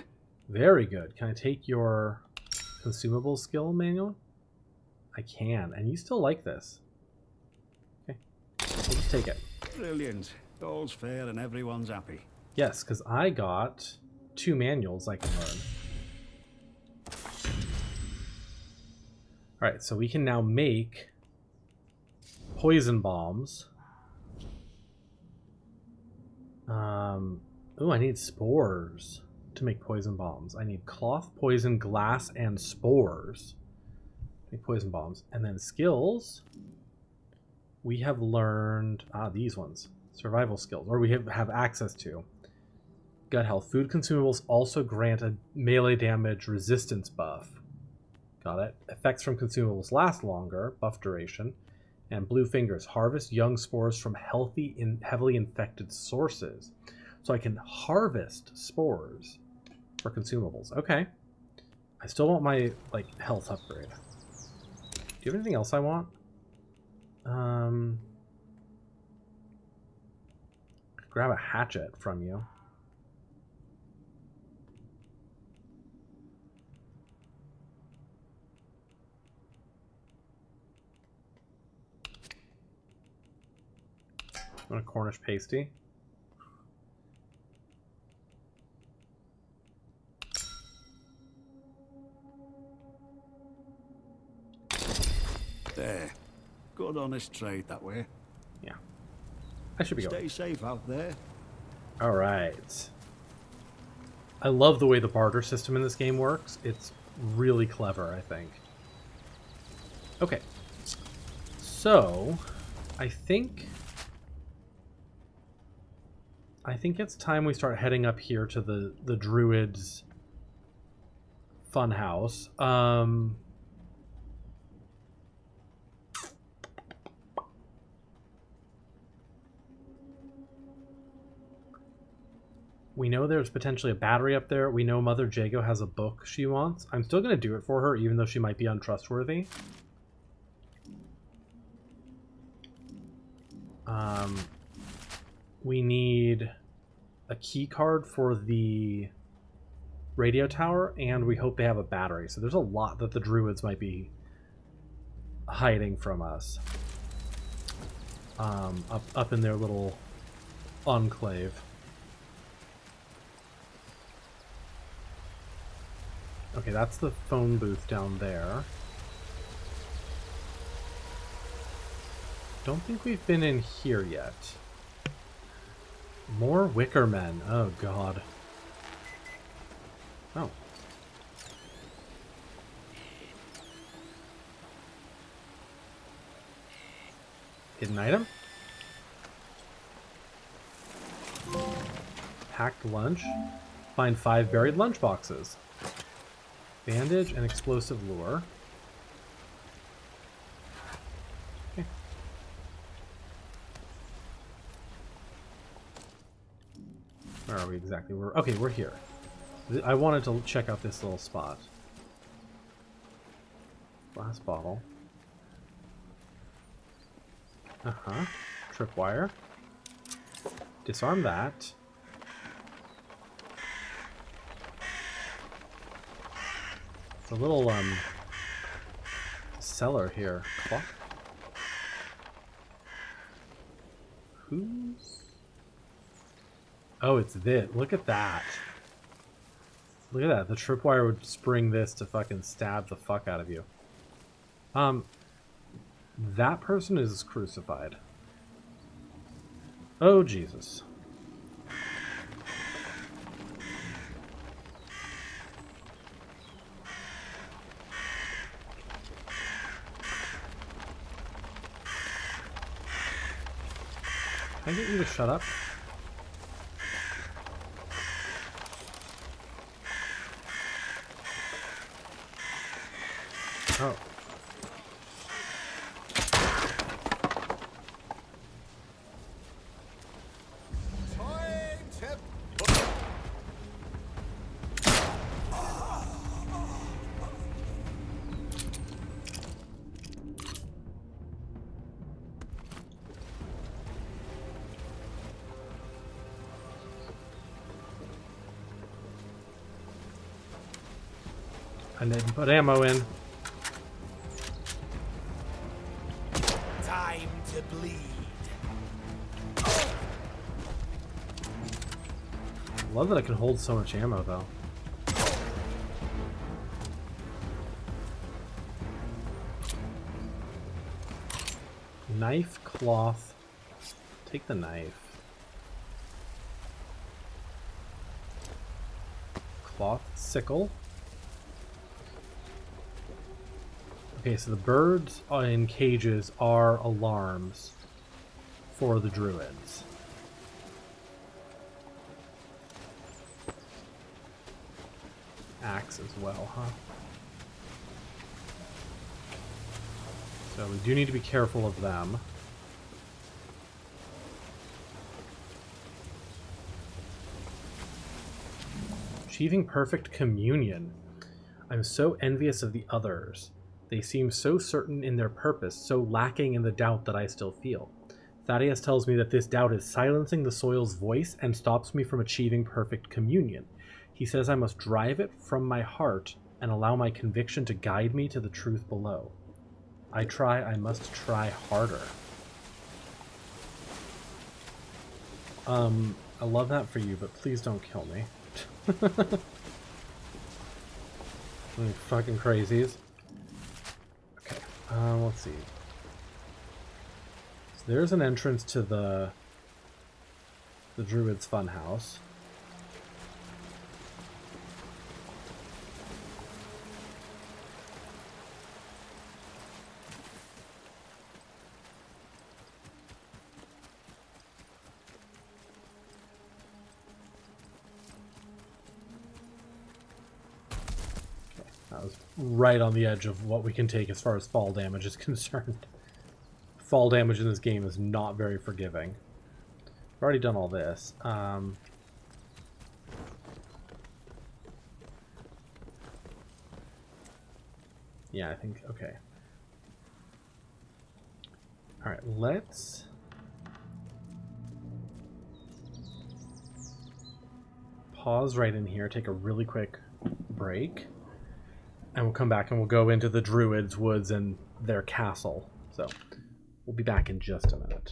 Very good. Can I take your consumable skill manual? I can, and you still like this. Okay, we'll just take it. Brilliant. All's fair and everyone's happy. Yes, because I got 2 manuals I can learn. Alright, so we can now make poison bombs. Oh, I need spores to make poison bombs. I need cloth, poison, glass, and spores to make poison bombs. And then skills, we have learned these ones, survival skills, or we have access to. Gut health. Food consumables also grant a melee damage resistance buff. Got it. Effects from consumables last longer, buff duration. And blue fingers. Harvest young spores from heavily infected sources. So I can harvest spores for consumables. Okay. I still want my health upgrade. Do you have anything else I want? Grab a hatchet from you. Want a Cornish pasty? There. Good honest trade that way. Yeah. I should be going. Stay safe out there. Alright. I love the way the barter system in this game works. It's really clever, I think. Okay. So, I think it's time we start heading up here to the Druids' funhouse. We know there's potentially a battery up there. We know Mother Jago has a book she wants. I'm still going to do it for her, even though she might be untrustworthy. We need a key card for the radio tower, and we hope they have a battery. So there's a lot that the Druids might be hiding from us. Up in their little enclave. Okay, that's the phone booth down there. Don't think we've been in here yet. More wicker men. Oh, God. Oh. Hidden item? Packed lunch. Find 5 buried lunch boxes. Bandage and explosive lure. Okay. Where are we exactly? We're here. I wanted to check out this little spot. Glass bottle. Uh-huh. Tripwire. Disarm that. It's a little cellar here. Clock. Who's? Oh, it's this. Look at that. Look at that. The tripwire would spring this to fucking stab the fuck out of you. That person is crucified. Oh, Jesus. Can I get you to shut up? I didn't put ammo in. Time to bleed. Love that I can hold so much ammo, though. Knife, cloth. Take the knife. Cloth, sickle. Okay, so the birds in cages are alarms for the druids. Axe as well, huh? So we do need to be careful of them. Achieving perfect communion. I'm so envious of the others. They seem so certain in their purpose, so lacking in the doubt that I still feel. Thaddeus tells me that this doubt is silencing the soil's voice and stops me from achieving perfect communion. He says I must drive it from my heart and allow my conviction to guide me to the truth below. I must try harder. I love that for you, but please don't kill me. Fucking crazies. Okay, let's see. So there's an entrance to the Druid's Funhouse. That was right on the edge of what we can take as far as fall damage is concerned. Fall damage in this game is not very forgiving. I've already done all this. Yeah, I think, okay. Alright, let's... pause right in here, take a really quick break. And we'll come back and we'll go into the Druids' woods and their castle. So, we'll be back in just a minute.